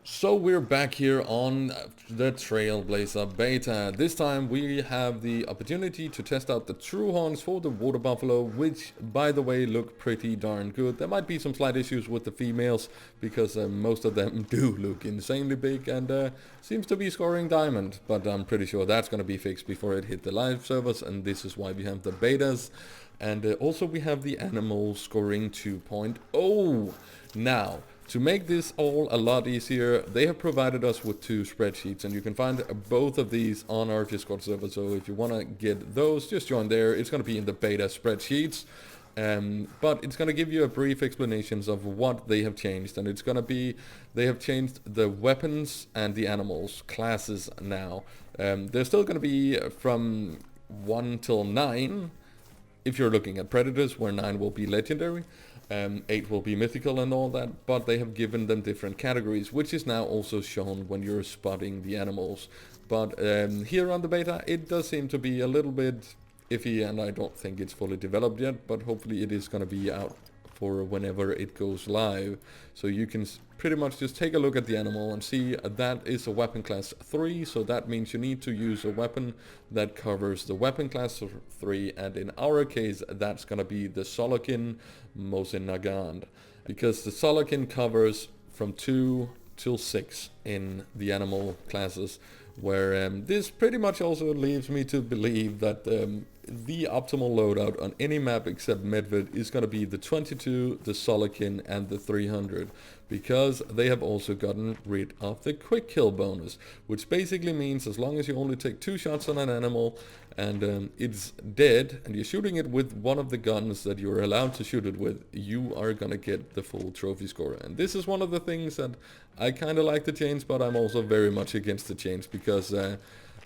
So we're back here on the Trailblazer beta. This time we have the opportunity to test out the true horns for the water buffalo, which by the way look pretty darn good. There might be some slight issues with the females because most of them do look insanely big and seems to be scoring diamond, but I'm pretty sure that's going to be fixed before it hit the live servers, and this is why we have the betas. And also we have the animal scoring 2.0. Now, to make this all a lot easier, they have provided us with two spreadsheets, and you can find both of these on our Discord server. So if you want to get those, just join there. It's going to be in the beta spreadsheets. But it's going to give you a brief explanations of what they have changed, and it's going to be, they have changed the weapons and the animals classes now. They're still going to be from 1 till 9 if you're looking at predators, where 9 will be legendary. 8 will be mythical and all that, but they have given them different categories, which is now also shown when you're spotting the animals. But here on the beta, it does seem to be a little bit iffy, and I don't think it's fully developed yet, but hopefully it is going to be out for whenever it goes live. So you can pretty much just take a look at the animal and see that is a weapon class 3, so that means you need to use a weapon that covers the weapon class 3, and in our case that's going to be the Solokin Mosin Nagand, because the Solokin covers from 2 till 6 in the animal classes, where this pretty much also leaves me to believe that the optimal loadout on any map except Medved is going to be the 22, the Solokin, and the 300, because they have also gotten rid of the quick kill bonus, which basically means as long as you only take 2 shots on an animal and it's dead and you're shooting it with one of the guns that you're allowed to shoot it with, you are gonna get the full trophy score. And this is one of the things that I kind of like to change, but I'm also very much against the change, because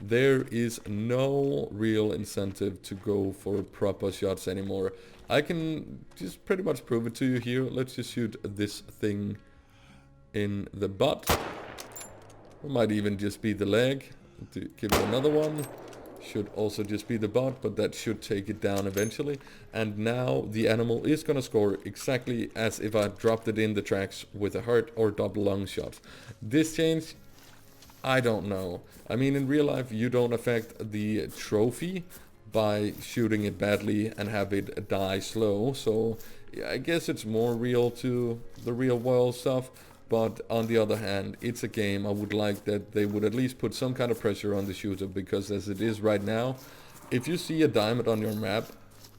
there is no real incentive to go for proper shots anymore. I can just pretty much prove it to you here. Let's just shoot this thing in the butt. It might even just be the leg. To give it another one. Should also just be the butt, but that should take it down eventually. And now the animal is going to score exactly as if I dropped it in the tracks with a heart or double lung shot. This change, I don't know. I mean, in real life, you don't affect the trophy by shooting it badly and have it die slow. So yeah, I guess it's more real to the real world stuff. But on the other hand, it's a game. I would like that they would at least put some kind of pressure on the shooter, because as it is right now, if you see a diamond on your map,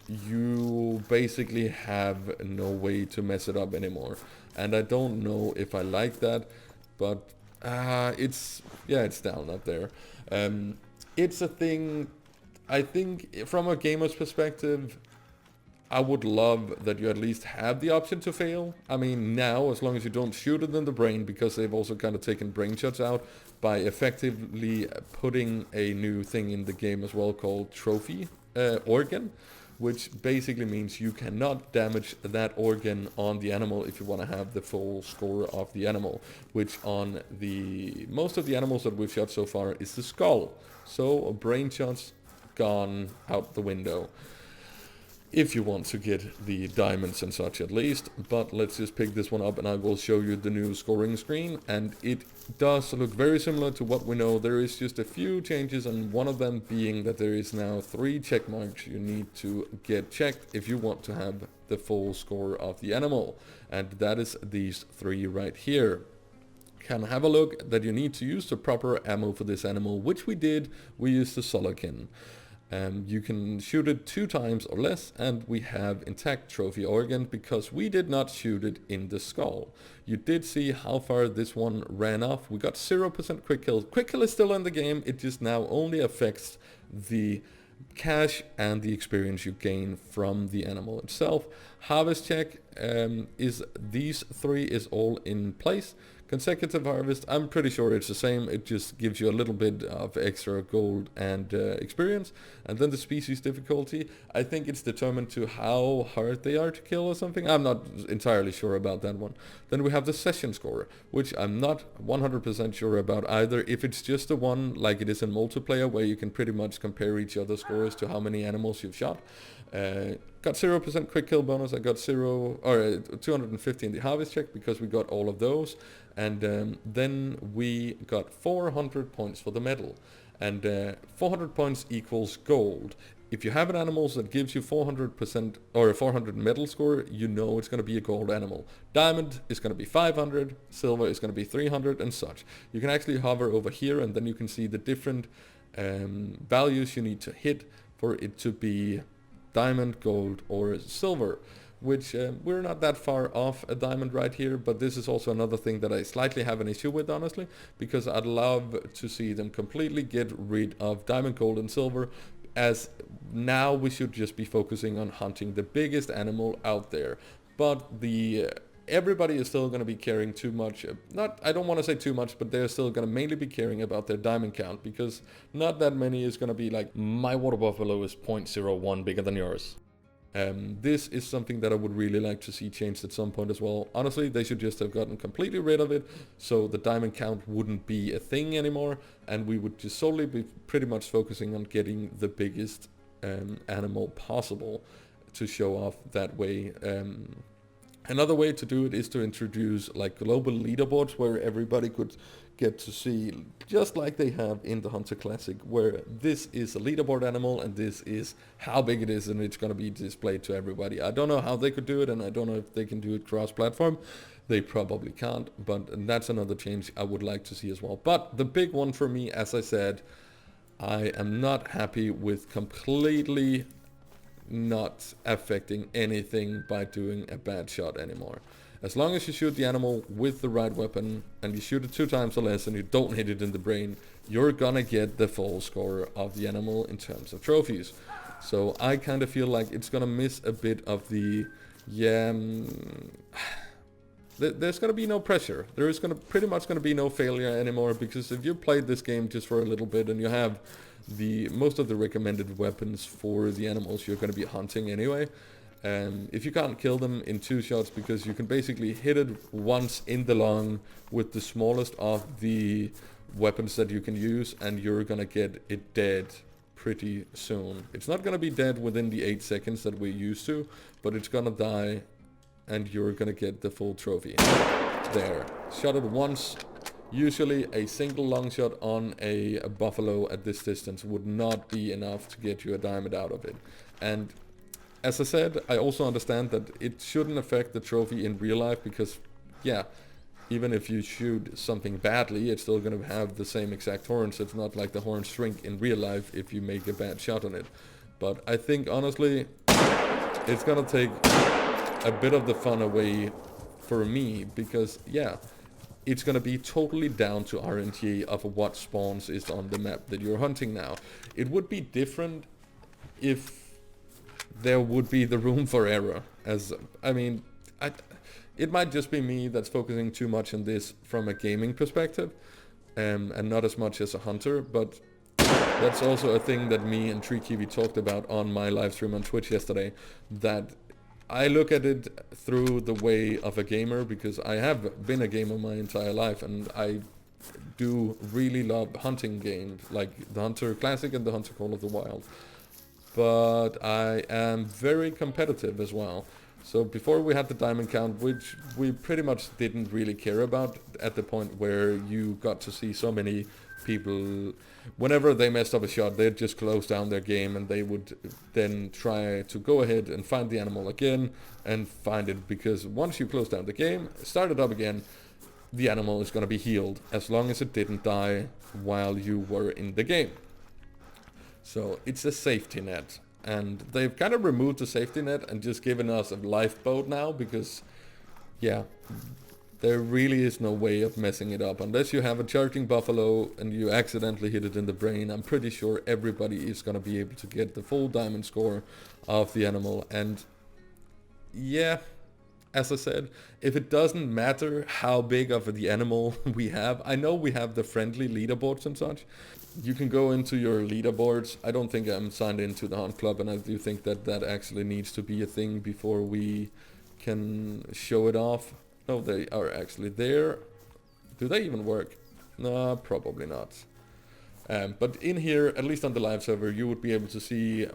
you basically have no way to mess it up anymore. And I don't know if I like that, but it's down up there. It's a thing. I think from a gamer's perspective, I would love that you at least have the option to fail. I mean, now, as long as you don't shoot it in the brain, because they've also kind of taken brain shots out by effectively putting a new thing in the game as well called trophy organ, which basically means you cannot damage that organ on the animal if you want to have the full score of the animal, which on the most of the animals that we've shot so far is the skull. So brain shots gone out the window, if you want to get the diamonds and such at least. But let's just pick this one up and I will show you the new scoring screen, and it does look very similar to what we know. There is just a few changes, and one of them being that there is now 3 check marks you need to get checked if you want to have the full score of the animal, and that is these 3 right here. Can have a look that you need to use the proper ammo for this animal, which we did. We used the Solokin. You can shoot it 2 times or less, and we have intact trophy organ because we did not shoot it in the skull. You did see how far this one ran off. We got 0% quick kill. Quick kill is still in the game, it just now only affects the cash and the experience you gain from the animal itself. Harvest check is these 3 is all in place. Consecutive harvest, I'm pretty sure it's the same. It just gives you a little bit of extra gold and experience. And then the species difficulty, I think it's determined to how hard they are to kill or something. I'm not entirely sure about that one. Then we have the session score, which I'm not 100% sure about either. If it's just the one like it is in multiplayer, where you can pretty much compare each other's scores to how many animals you've shot. Got 0% quick kill bonus. I got 250 in the harvest check because we got all of those. And then we got 400 points for the medal, and 400 points equals gold. If you have an animal that gives you 400% or a 400 medal score, you know it's going to be a gold animal. Diamond is going to be 500, silver is going to be 300, and such. You can actually hover over here, and then you can see the different values you need to hit for it to be diamond, gold, or silver. Which we're not that far off a diamond right here, but this is also another thing that I slightly have an issue with, honestly, because I'd love to see them completely get rid of diamond, gold, and silver, as now we should just be focusing on hunting the biggest animal out there. But the everybody is still going to be caring too much, I don't want to say too much, but they're still going to mainly be caring about their diamond count, because not that many is going to be like, my water buffalo is 0.01 bigger than yours. This is something that I would really like to see changed at some point as well. Honestly, they should just have gotten completely rid of it, so the diamond count wouldn't be a thing anymore, and we would just solely be pretty much focusing on getting the biggest animal possible to show off that way. Another way to do it is to introduce like global leaderboards where everybody could get to see, just like they have in the Hunter Classic, where this is a leaderboard animal and this is how big it is, and it's going to be displayed to everybody. I don't know how they could do it, and I don't know if they can do it cross-platform. They probably can't, but that's another change I would like to see as well. But the big one for me, as I said, I am not happy with completely not affecting anything by doing a bad shot anymore. As long as you shoot the animal with the right weapon and you shoot it 2 times or less and you don't hit it in the brain, you're gonna get the full score of the animal in terms of trophies. So I kind of feel like it's gonna miss a bit of the, there's gonna be no pressure. There is pretty much gonna be no failure anymore, because if you played this game just for a little bit and you have most of the recommended weapons for the animals you're going to be hunting anyway, if you can't kill them in 2 shots, because you can basically hit it once in the lung with the smallest of the weapons that you can use, and you're going to get it dead pretty soon. It's not going to be dead within the 8 seconds that we're used to, but it's going to die and you're going to get the full trophy. There. Shot it once. Usually a single long shot on a buffalo at this distance would not be enough to get you a diamond out of it. And as I said, I also understand that it shouldn't affect the trophy in real life, because yeah, even if you shoot something badly, it's still going to have the same exact horns. It's not like the horns shrink in real life if you make a bad shot on it. But I think honestly, it's going to take a bit of the fun away for me, because yeah, it's going to be totally down to RNG of what spawns is on the map that you're hunting now. It would be different if there would be the room for error. It might just be me that's focusing too much on this from a gaming perspective, and not as much as a hunter, but that's also a thing that me and TreeKiwi talked about on my live stream on Twitch yesterday, that I look at it through the way of a gamer, because I have been a gamer my entire life, and I do really love hunting games like the Hunter Classic and the Hunter Call of the Wild. But I am very competitive as well. So before we had the diamond count, which we pretty much didn't really care about, at the point where you got to see so many people, whenever they messed up a shot, they'd just close down their game, and they would then try to go ahead and find the animal again and find it, because once you close down the game, start it up again, the animal is going to be healed as long as it didn't die while you were in the game. So it's a safety net, and they've kind of removed the safety net and just given us a lifeboat now, because yeah, there really is no way of messing it up. Unless you have a charging buffalo and you accidentally hit it in the brain, I'm pretty sure everybody is going to be able to get the full diamond score of the animal. And yeah, as I said, if it doesn't matter how big of the animal we have, I know we have the friendly leaderboards and such. You can go into your leaderboards. I don't think I'm signed into the Hunt Club, and I do think that that actually needs to be a thing before we can show it off. No, they are actually there. Do they even work? No, probably not. But in here, at least on the live server, you would be able to see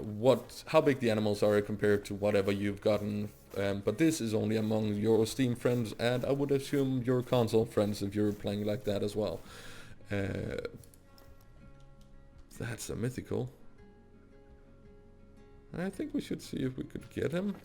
how big the animals are compared to whatever you've gotten but this is only among your Steam friends, and I would assume your console friends if you're playing like that as well. That's a mythical. I think we should see if we could get him.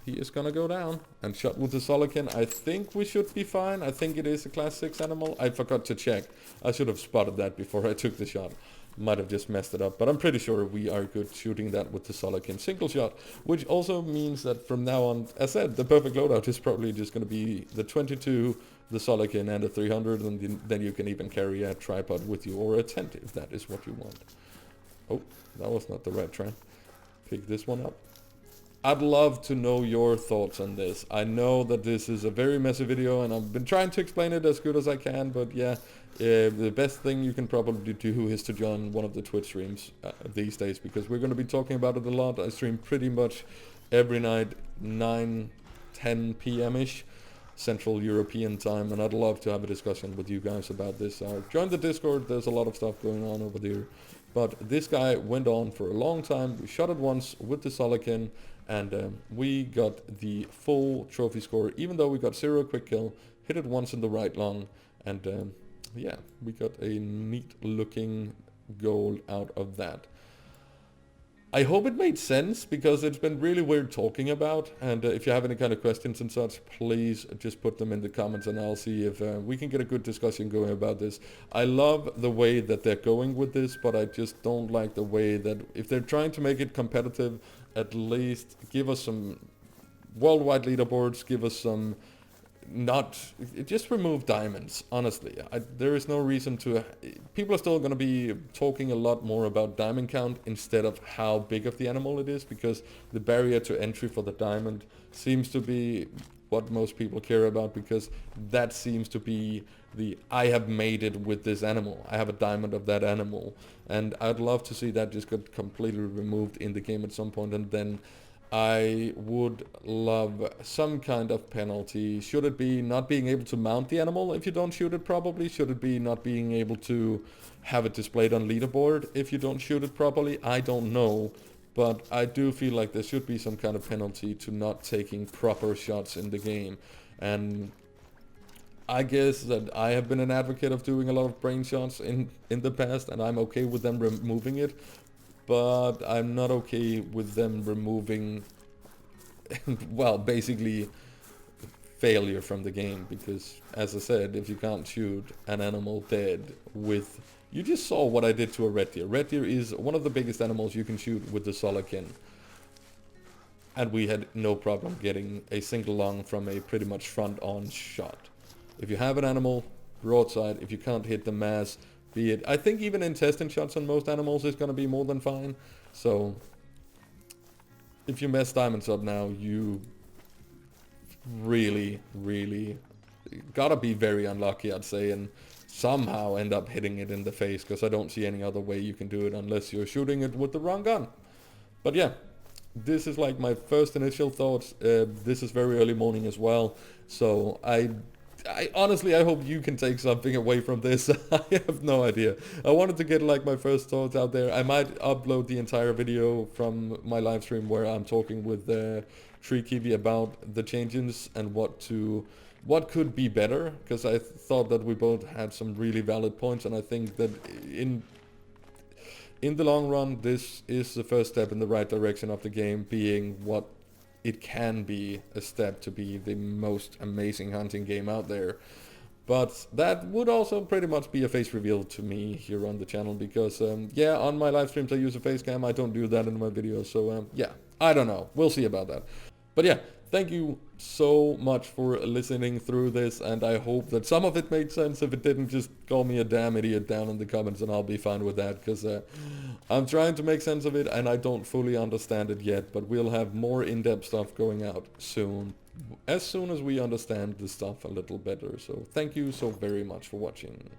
He is gonna go down and shot with the Solican. I think we should be fine. I think it is a class 6 animal. I forgot to check. I should have spotted that before I took the shot. Might have just messed it up, but I'm pretty sure we are good shooting that with the Solican single shot, which also means that from now on, as said, the perfect loadout is probably just going to be the 22, the Solican, and the 300, and then you can even carry a tripod with you, or a tent if that is what you want. Oh, that was not the right track. Pick this one up. I'd love to know your thoughts on this. I know that this is a very messy video, and I've been trying to explain it as good as I can, but yeah, the best thing you can probably do is to join one of the Twitch streams these days, because we're going to be talking about it a lot. I stream pretty much every night, 9-10 p.m.-ish, Central European time, and I'd love to have a discussion with you guys about this. Join the Discord, there's a lot of stuff going on over there. But this guy went on for a long time. We shot it once with the Solican, and we got the full trophy score, even though we got 0 quick kill, hit it once in the right lung, and yeah, we got a neat looking goal out of that. I hope it made sense, because it's been really weird talking about, and if you have any kind of questions and such, please just put them in the comments, and I'll see if we can get a good discussion going about this. I love the way that they're going with this, but I just don't like the way that, if they're trying to make it competitive, at least give us some worldwide leaderboards, give us some, just remove diamonds, honestly. There is no reason to, people are still going to be talking a lot more about diamond count instead of how big of the animal it is, because the barrier to entry for the diamond seems to be what most people care about, because that seems to be the, I have made it with this animal, I have a diamond of that animal, and I'd love to see that just get completely removed in the game at some point, and then I would love some kind of penalty. Should it be not being able to mount the animal if you don't shoot it properly? Should it be not being able to have it displayed on leaderboard if you don't shoot it properly? I don't know, but I do feel like there should be some kind of penalty to not taking proper shots in the game. And I guess that I have been an advocate of doing a lot of brain shots in the past, and I'm okay with them removing it. But I'm not okay with them removing, well, basically failure from the game, because, as I said, if you can't shoot an animal dead with, you just saw what I did to a red deer. Red deer is one of the biggest animals you can shoot with the Solican, and we had no problem getting a single lung from a pretty much front-on shot. If you have an animal, broadside, if you can't hit the mass, be it, I think even intestine shots on most animals is going to be more than fine. So if you mess diamonds up now, you really gotta be very unlucky, I'd say, and somehow end up hitting it in the face, because I don't see any other way you can do it unless you're shooting it with the wrong gun. But yeah, this is like my first initial thoughts. This is very early morning as well, so I honestly, I hope you can take something away from this. I have no idea. I wanted to get like my first thoughts out there. I might upload the entire video from my live stream where I'm talking with Tree Kiwi about the changes and what could be better, because I thought that we both had some really valid points, and I think that in the long run, this is the first step in the right direction of the game being what it can be, a step to be the most amazing hunting game out there. But that would also pretty much be a face reveal to me here on the channel, because yeah, on my live streams I use a face cam. I don't do that in my videos, so yeah, I don't know, we'll see about that. But yeah, thank you so much for listening through this, and I hope that some of it made sense. If it didn't, just call me a damn idiot down in the comments and I'll be fine with that, because I'm trying to make sense of it and I don't fully understand it yet, but we'll have more in-depth stuff going out soon as we understand the stuff a little better. So thank you so very much for watching.